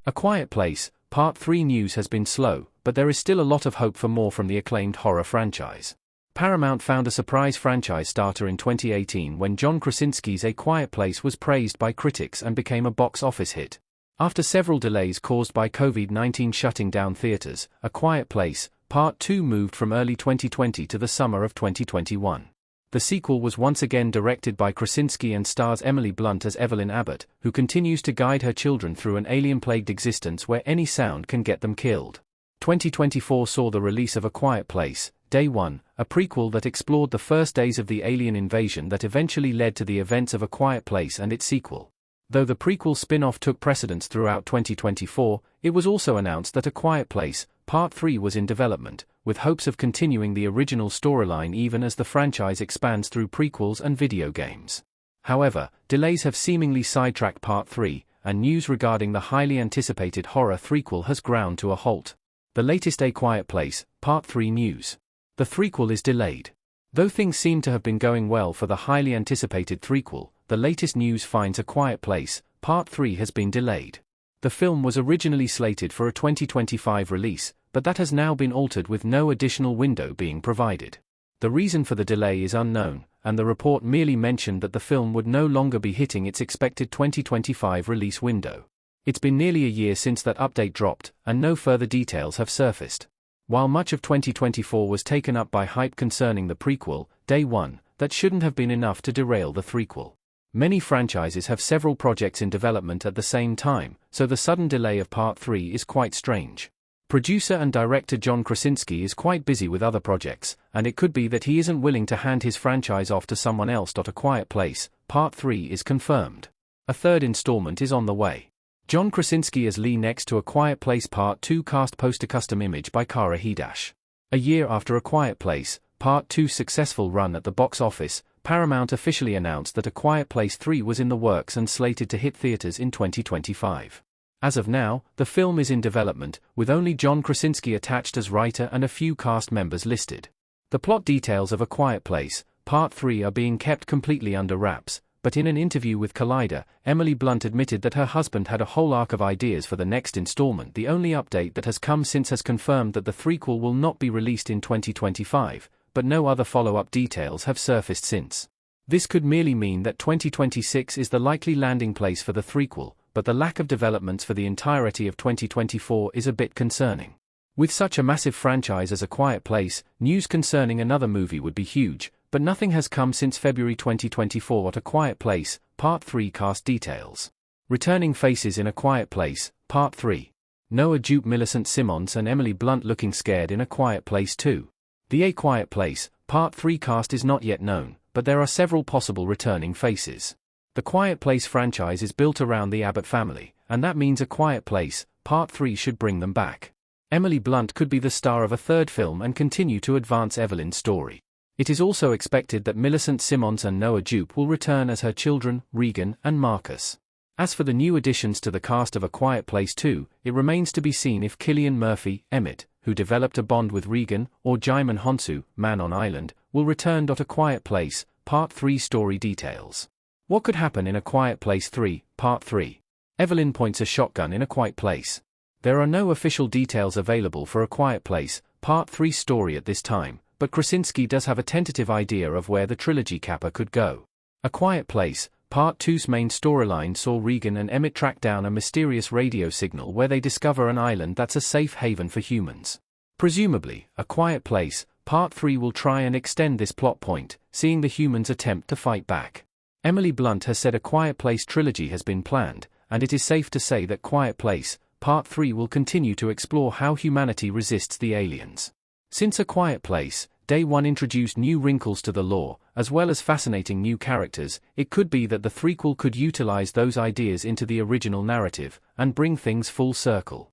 A Quiet Place, Part 3 news has been slow, but there is still a lot of hope for more from the acclaimed horror franchise. Paramount found a surprise franchise starter in 2018 when John Krasinski's A Quiet Place was praised by critics and became a box office hit. After several delays caused by COVID-19 shutting down theaters, A Quiet Place, Part 2 moved from early 2020 to the summer of 2021. The sequel was once again directed by Krasinski and stars Emily Blunt as Evelyn Abbott, who continues to guide her children through an alien-plagued existence where any sound can get them killed. 2024 saw the release of A Quiet Place, Day 1, a prequel that explored the first days of the alien invasion that eventually led to the events of A Quiet Place and its sequel. Though the prequel spin-off took precedence throughout 2024, it was also announced that A Quiet Place, Part 3 was in development, with hopes of continuing the original storyline even as the franchise expands through prequels and video games. However, delays have seemingly sidetracked Part 3, and news regarding the highly anticipated horror threequel has ground to a halt. The latest A Quiet Place, Part 3 news. The threequel is delayed. Though things seem to have been going well for the highly anticipated threequel, the latest news finds A Quiet Place, Part 3 has been delayed. The film was originally slated for a 2025 release, but that has now been altered with no additional window being provided. The reason for the delay is unknown, and the report merely mentioned that the film would no longer be hitting its expected 2025 release window. It's been nearly a year since that update dropped, and no further details have surfaced. While much of 2024 was taken up by hype concerning the prequel, Day 1, that shouldn't have been enough to derail the threequel. Many franchises have several projects in development at the same time, so the sudden delay of Part 3 is quite strange. Producer and director John Krasinski is quite busy with other projects, and it could be that he isn't willing to hand his franchise off to someone else. A Quiet Place, Part 3 is confirmed. A third installment is on the way. John Krasinski as Lee next to A Quiet Place Part 2 cast poster custom image by Kara Hidash. A year after A Quiet Place, Part 2's successful run at the box office, Paramount officially announced that A Quiet Place 3 was in the works and slated to hit theaters in 2025. As of now, the film is in development, with only John Krasinski attached as writer and a few cast members listed. The plot details of A Quiet Place, Part 3 are being kept completely under wraps, but in an interview with Collider, Emily Blunt admitted that her husband had a whole arc of ideas for the next installment. The only update that has come since has confirmed that the threequel will not be released in 2025, but no other follow-up details have surfaced since. This could merely mean that 2026 is the likely landing place for the threequel, but the lack of developments for the entirety of 2024 is a bit concerning. With such a massive franchise as A Quiet Place, news concerning another movie would be huge, but nothing has come since February 2024 at A Quiet Place, Part 3 cast details. Returning faces in A Quiet Place, Part 3. Noah Jupe, Millicent Simmons and Emily Blunt looking scared in A Quiet Place 2. The A Quiet Place, Part 3 cast is not yet known, but there are several possible returning faces. The Quiet Place franchise is built around the Abbott family, and that means A Quiet Place, Part 3 should bring them back. Emily Blunt could be the star of a third film and continue to advance Evelyn's story. It is also expected that Millicent Simmons and Noah Jupe will return as her children, Regan and Marcus. As for the new additions to the cast of A Quiet Place 2, it remains to be seen if Cillian Murphy, Emmett, who developed a bond with Regan, or Jaimin Honsu, Man on Island, will return. A Quiet Place, Part 3 story details. What could happen in A Quiet Place 3, Part 3? Evelyn points a shotgun in A Quiet Place. There are no official details available for A Quiet Place, Part 3 story at this time, but Krasinski does have a tentative idea of where the trilogy capper could go. A Quiet Place, Part 2's main storyline saw Regan and Emmett track down a mysterious radio signal where they discover an island that's a safe haven for humans. Presumably, A Quiet Place, Part 3 will try and extend this plot point, seeing the humans attempt to fight back. Emily Blunt has said A Quiet Place trilogy has been planned, and it is safe to say that Quiet Place, Part 3 will continue to explore how humanity resists the aliens. Since A Quiet Place, Day 1 introduced new wrinkles to the lore, as well as fascinating new characters, it could be that the threequel could utilize those ideas into the original narrative, and bring things full circle.